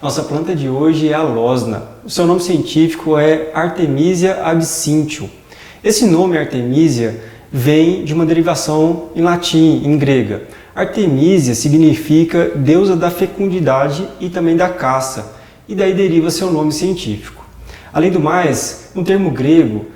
Nossa planta de hoje é a losna. O seu nome científico é Artemisia absinthium. Esse nome Artemisia vem de uma derivação em latim, em grega. Artemisia significa deusa da fecundidade e também da caça, e daí deriva seu nome científico. Além do mais, no termo grego,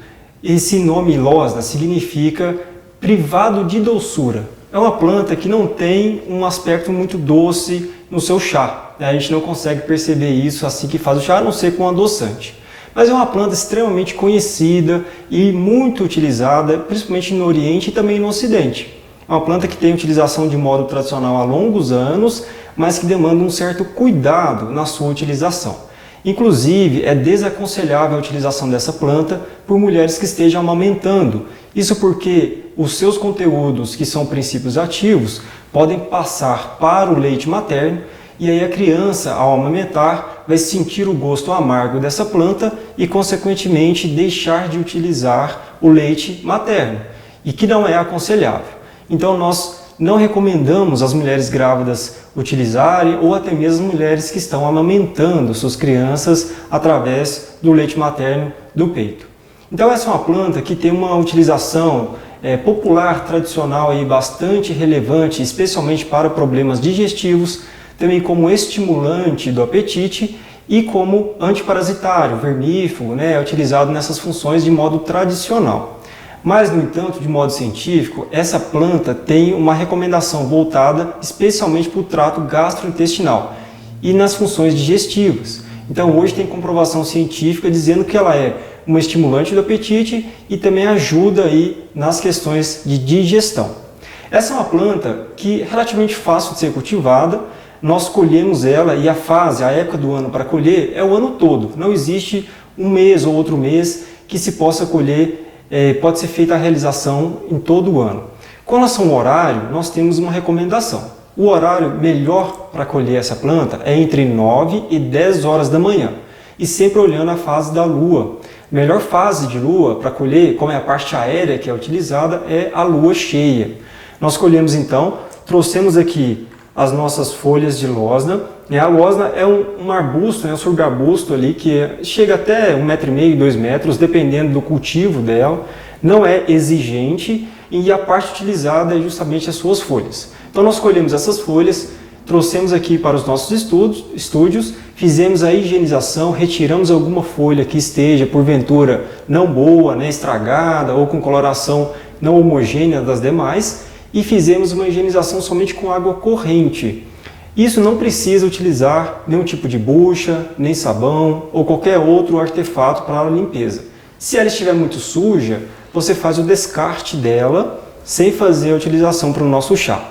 esse nome losna significa privado de doçura. É uma planta que não tem um aspecto muito doce no seu chá. A gente não consegue perceber isso assim que faz o chá, a não ser com adoçante. Mas é uma planta extremamente conhecida e muito utilizada, principalmente no Oriente e também no Ocidente. É uma planta que tem utilização de modo tradicional há longos anos, mas que demanda um certo cuidado na sua utilização. Inclusive, é desaconselhável a utilização dessa planta por mulheres que estejam amamentando. Isso porque os seus conteúdos, que são princípios ativos, podem passar para o leite materno e aí a criança, ao amamentar, vai sentir o gosto amargo dessa planta e, consequentemente, deixar de utilizar o leite materno, e que não é aconselhável. Então, nós não recomendamos as mulheres grávidas utilizarem ou até mesmo as mulheres que estão amamentando suas crianças através do leite materno do peito. Então essa é uma planta que tem uma utilização popular, tradicional e bastante relevante, especialmente para problemas digestivos, também como estimulante do apetite e como antiparasitário, vermífugo, é utilizado nessas funções de modo tradicional. Mas, no entanto, de modo científico, essa planta tem uma recomendação voltada especialmente para o trato gastrointestinal e nas funções digestivas. Então, hoje tem comprovação científica dizendo que ela é uma estimulante do apetite e também ajuda aí nas questões de digestão. Essa é uma planta que é relativamente fácil de ser cultivada. Nós colhemos ela e a época do ano para colher é o ano todo. Não existe um mês ou outro mês que se possa colher. Pode ser feita a realização em todo o ano. Com relação ao horário, nós temos uma recomendação. O horário melhor para colher essa planta é entre 9 e 10 horas da manhã, e sempre olhando a fase da lua. A melhor fase de lua para colher, como é a parte aérea que é utilizada, é a lua cheia. Nós colhemos então, trouxemos aqui as nossas folhas de losna. A losna é um arbusto, um subarbusto ali que chega até 1,5 m, 2 metros, dependendo do cultivo dela. Não é exigente e a parte utilizada é justamente as suas folhas. Então nós colhemos essas folhas, trouxemos aqui para os nossos estúdios, fizemos a higienização, retiramos alguma folha que esteja porventura não boa, estragada ou com coloração não homogênea das demais e fizemos uma higienização somente com água corrente. Isso não precisa utilizar nenhum tipo de bucha, nem sabão ou qualquer outro artefato para a limpeza. Se ela estiver muito suja, você faz o descarte dela sem fazer a utilização para o nosso chá.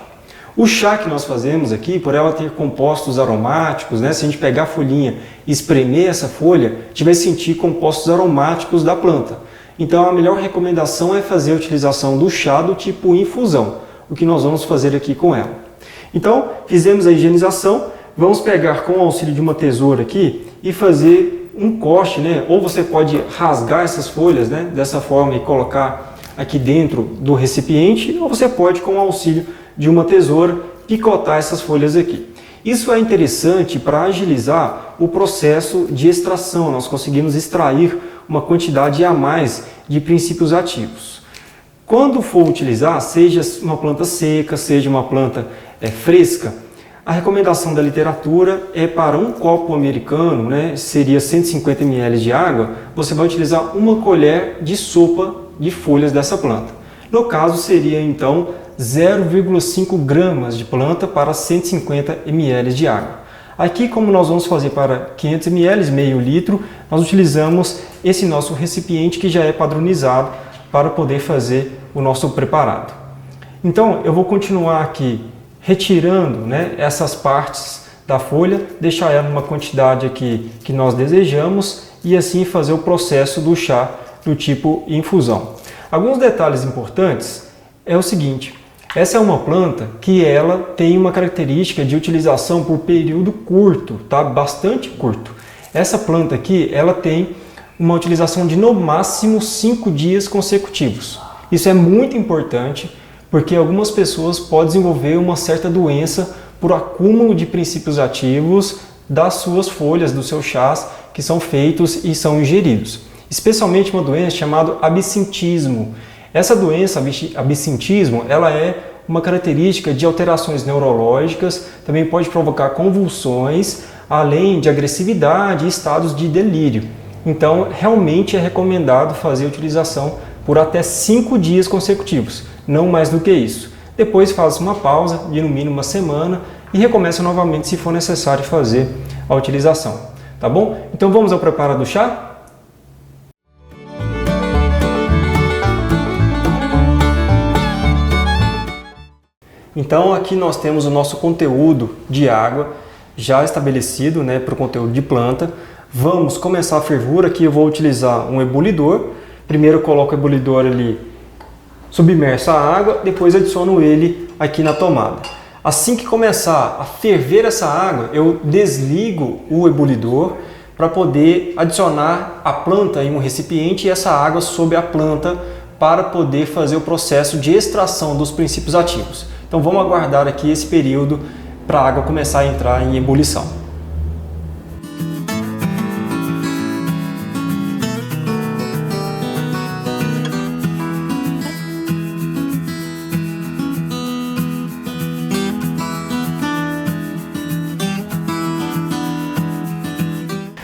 O chá que nós fazemos aqui, por ela ter compostos aromáticos, se a gente pegar a folhinha e espremer essa folha, a gente vai sentir compostos aromáticos da planta. Então a melhor recomendação é fazer a utilização do chá do tipo infusão, o que nós vamos fazer aqui com ela. Então, fizemos a higienização, vamos pegar com o auxílio de uma tesoura aqui e fazer um corte, ou você pode rasgar essas folhas, dessa forma e colocar aqui dentro do recipiente, ou você pode, com o auxílio de uma tesoura, picotar essas folhas aqui. Isso é interessante para agilizar o processo de extração, nós conseguimos extrair uma quantidade a mais de princípios ativos. Quando for utilizar, seja uma planta seca, seja uma planta fresca, a recomendação da literatura é para um copo americano, seria 150 ml de água, você vai utilizar uma colher de sopa de folhas dessa planta. No caso, seria então 0,5 gramas de planta para 150 ml de água. Aqui, como nós vamos fazer para 500 ml, meio litro, nós utilizamos esse nosso recipiente que já é padronizado para poder fazer o nosso preparado. Então, eu vou continuar aqui retirando essas partes da folha, deixar ela numa quantidade aqui que nós desejamos e assim fazer o processo do chá do tipo infusão. Alguns detalhes importantes é o seguinte: essa é uma planta que ela tem uma característica de utilização por período curto, bastante curto. Essa planta aqui, ela tem uma utilização de no máximo 5 dias consecutivos. Isso é muito importante porque algumas pessoas podem desenvolver uma certa doença por acúmulo de princípios ativos das suas folhas, dos seus chás que são feitos e são ingeridos. Especialmente uma doença chamada absintismo. Essa doença, absintismo, ela é uma característica de alterações neurológicas, também pode provocar convulsões, além de agressividade e estados de delírio. Então, realmente é recomendado fazer a utilização por até 5 dias consecutivos, não mais do que isso. Depois faz uma pausa de no mínimo uma semana e recomeça novamente se for necessário fazer a utilização. Tá bom? Então vamos ao preparo do chá? Então aqui nós temos o nosso conteúdo de água já estabelecido, né, para o conteúdo de planta. Vamos começar a fervura. Aqui eu vou utilizar um ebulidor. Primeiro eu coloco o ebulidor ali submerso à água, depois adiciono ele aqui na tomada. Assim que começar a ferver essa água, eu desligo o ebulidor para poder adicionar a planta em um recipiente e essa água sob a planta para poder fazer o processo de extração dos princípios ativos. Então vamos aguardar aqui esse período para a água começar a entrar em ebulição.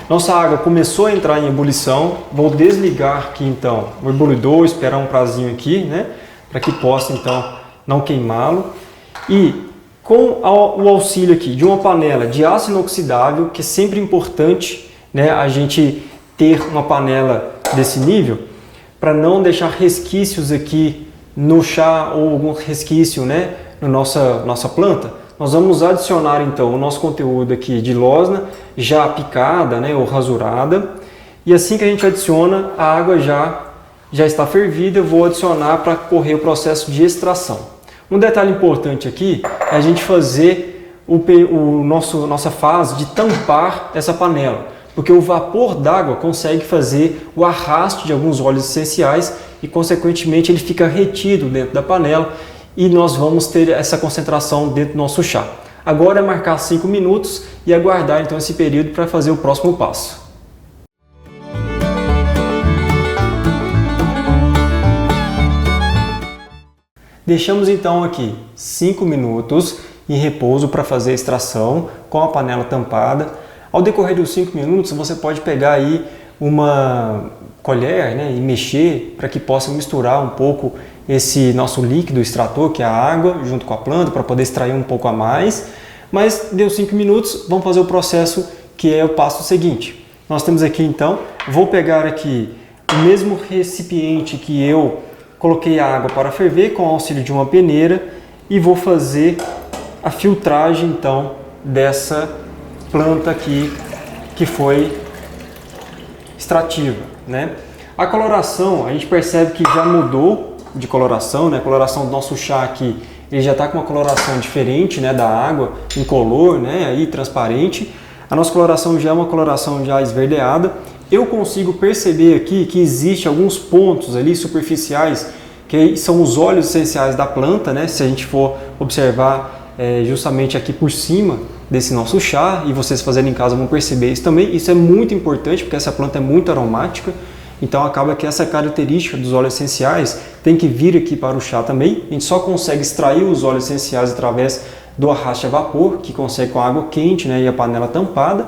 Nossa água começou a entrar em ebulição, vou desligar aqui então o ebulidor, esperar um prazinho aqui, né, para que possa então não queimá-lo. E com o auxílio aqui de uma panela de aço inoxidável, que é sempre importante, né, a gente ter uma panela desse nível, para não deixar resquícios aqui no chá ou algum resquício, né, na nossa planta. Nós vamos adicionar então o nosso conteúdo aqui de losna já picada, né, ou rasurada. E assim que a gente adiciona, a água já está fervida, eu vou adicionar para correr o processo de extração. Um detalhe importante aqui é a gente fazer nossa fase de tampar essa panela, porque o vapor d'água consegue fazer o arraste de alguns óleos essenciais e consequentemente ele fica retido dentro da panela e nós vamos ter essa concentração dentro do nosso chá. Agora é marcar 5 minutos e aguardar então esse período para fazer o próximo passo. Deixamos então aqui 5 minutos em repouso para fazer a extração com a panela tampada. Ao decorrer dos 5 minutos você pode pegar aí uma colher, né, e mexer para que possa misturar um pouco esse nosso líquido extrator, que é a água, junto com a planta, para poder extrair um pouco a mais. Mas deu 5 minutos, vamos fazer o processo que é o passo seguinte. Nós temos aqui então, vou pegar aqui o mesmo recipiente que eu coloquei a água para ferver com o auxílio de uma peneira e vou fazer a filtragem então dessa planta aqui que foi extrativa, né? A coloração, a gente percebe que já mudou de coloração, né? A coloração do nosso chá aqui, ele já está com uma coloração diferente, né, da água, incolor, né, aí transparente. A nossa coloração já é uma coloração já esverdeada. Eu consigo perceber aqui que existe alguns pontos ali superficiais que são os óleos essenciais da planta, né? Se a gente for observar justamente aqui por cima desse nosso chá, e vocês fazendo em casa vão perceber isso também. Isso é muito importante porque essa planta é muito aromática. Então acaba que essa característica dos óleos essenciais tem que vir aqui para o chá também. A gente só consegue extrair os óleos essenciais através do arraste a vapor, que consegue com a água quente, né, e a panela tampada.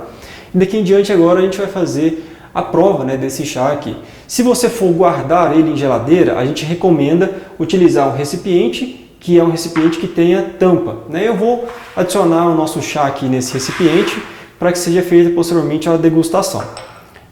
E daqui em diante agora a gente vai fazer a prova, né, desse chá aqui. Se você for guardar ele em geladeira, a gente recomenda utilizar um recipiente, que é um recipiente que tenha tampa, né? Eu vou adicionar o nosso chá aqui nesse recipiente para que seja feita posteriormente a degustação.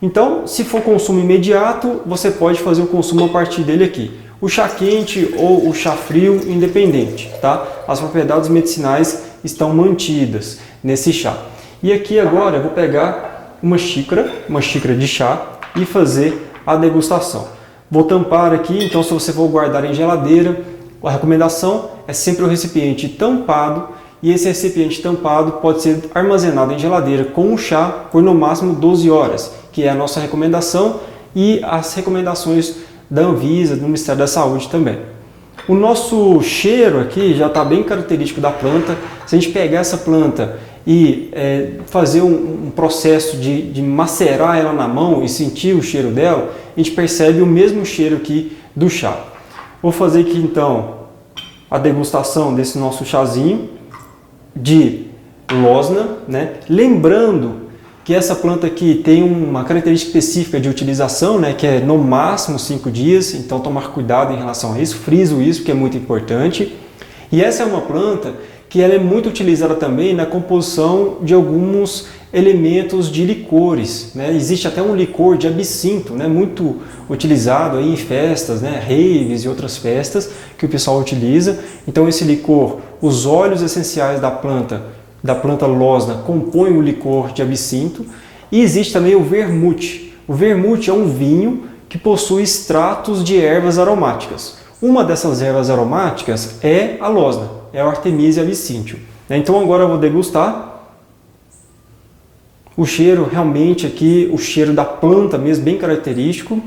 Então, se for consumo imediato, você pode fazer o consumo a partir dele aqui. O chá quente ou o chá frio, independente, tá? As propriedades medicinais estão mantidas nesse chá. E aqui agora eu vou pegar uma xícara de chá e fazer a degustação. Vou tampar aqui, então se você for guardar em geladeira, a recomendação é sempre o recipiente tampado. E esse recipiente tampado pode ser armazenado em geladeira com o chá por no máximo 12 horas, que é a nossa recomendação e as recomendações da Anvisa, do Ministério da Saúde também. O nosso cheiro aqui já está bem característico da planta. Se a gente pegar essa planta e fazer um processo de macerar ela na mão e sentir o cheiro dela, a gente percebe o mesmo cheiro aqui do chá. Vou fazer aqui então a degustação desse nosso chazinho de losna, né? Lembrando que essa planta aqui tem uma característica específica de utilização, né? Que é no máximo 5 dias, então tomar cuidado em relação a isso, friso isso que é muito importante. E essa é uma planta que ela é muito utilizada também na composição de alguns elementos de licores, né? Existe até um licor de absinto, né? Muito utilizado aí em festas, né? Raves e outras festas que o pessoal utiliza. Então esse licor, os óleos essenciais da planta losna compõem o licor de absinto. E existe também o vermute. O vermute é um vinho que possui extratos de ervas aromáticas. Uma dessas ervas aromáticas é a losna, é a Artemisia absinthium. Então agora eu vou degustar. O cheiro realmente aqui, o cheiro da planta mesmo, bem característico.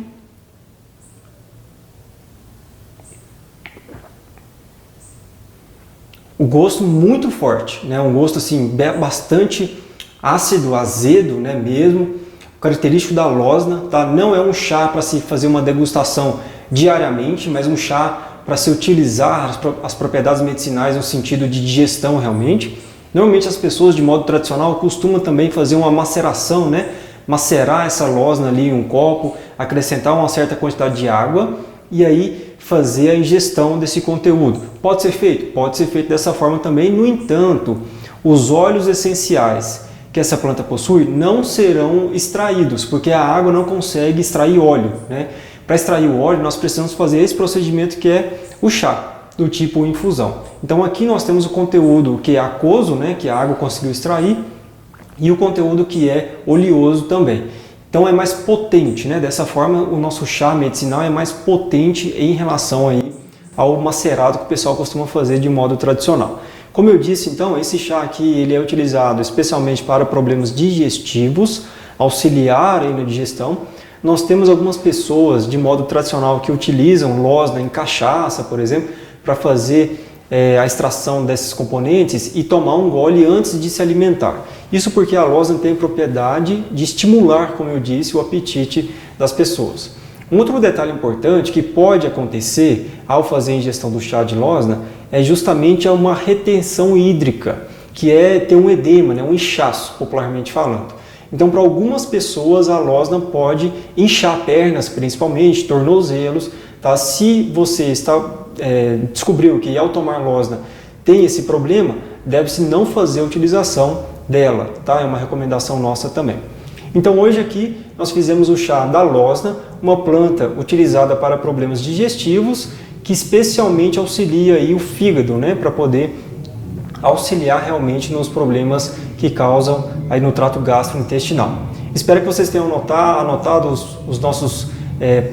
O gosto muito forte, né? Um gosto assim bastante ácido, azedo, né? Mesmo. Característico da losna, tá? Não é um chá para se fazer uma degustação diariamente, mas um chá para se utilizar as propriedades medicinais no sentido de digestão realmente. Normalmente as pessoas de modo tradicional costumam também fazer uma maceração, né? Macerar essa losna ali em um copo, acrescentar uma certa quantidade de água e aí fazer a ingestão desse conteúdo. Pode ser feito? Pode ser feito dessa forma também. No entanto, os óleos essenciais que essa planta possui não serão extraídos, porque a água não consegue extrair óleo, né? Para extrair o óleo, nós precisamos fazer esse procedimento que é o chá, do tipo infusão. Então aqui nós temos o conteúdo que é aquoso, né, que a água conseguiu extrair, e o conteúdo que é oleoso também. Então é mais potente, né? Dessa forma o nosso chá medicinal é mais potente em relação aí ao macerado que o pessoal costuma fazer de modo tradicional. Como eu disse, então, esse chá aqui ele é utilizado especialmente para problemas digestivos, auxiliar aí na digestão. Nós temos algumas pessoas de modo tradicional que utilizam losna em cachaça, por exemplo, para fazer a extração desses componentes e tomar um gole antes de se alimentar. Isso porque a losna tem a propriedade de estimular, como eu disse, o apetite das pessoas. Um outro detalhe importante que pode acontecer ao fazer a ingestão do chá de losna é justamente uma retenção hídrica, que é ter um edema, né, um inchaço, popularmente falando. Então, para algumas pessoas, a losna pode inchar pernas, principalmente, tornozelos. Tá? Se você descobriu que ao tomar losna tem esse problema, deve-se não fazer a utilização dela. Tá? É uma recomendação nossa também. Então, hoje aqui nós fizemos o chá da losna, uma planta utilizada para problemas digestivos, que especialmente auxilia aí o fígado, né, para poder auxiliar realmente nos problemas que causam aí no trato gastrointestinal. Espero que vocês tenham anotado os nossos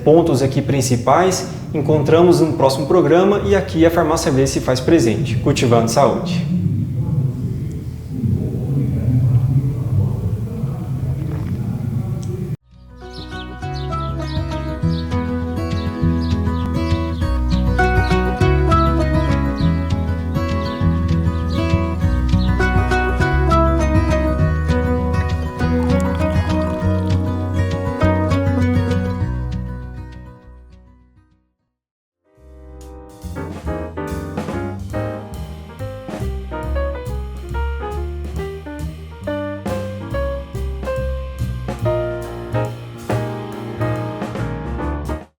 pontos aqui principais. Encontramos no próximo programa e aqui a Farmácia B se faz presente, cultivando saúde.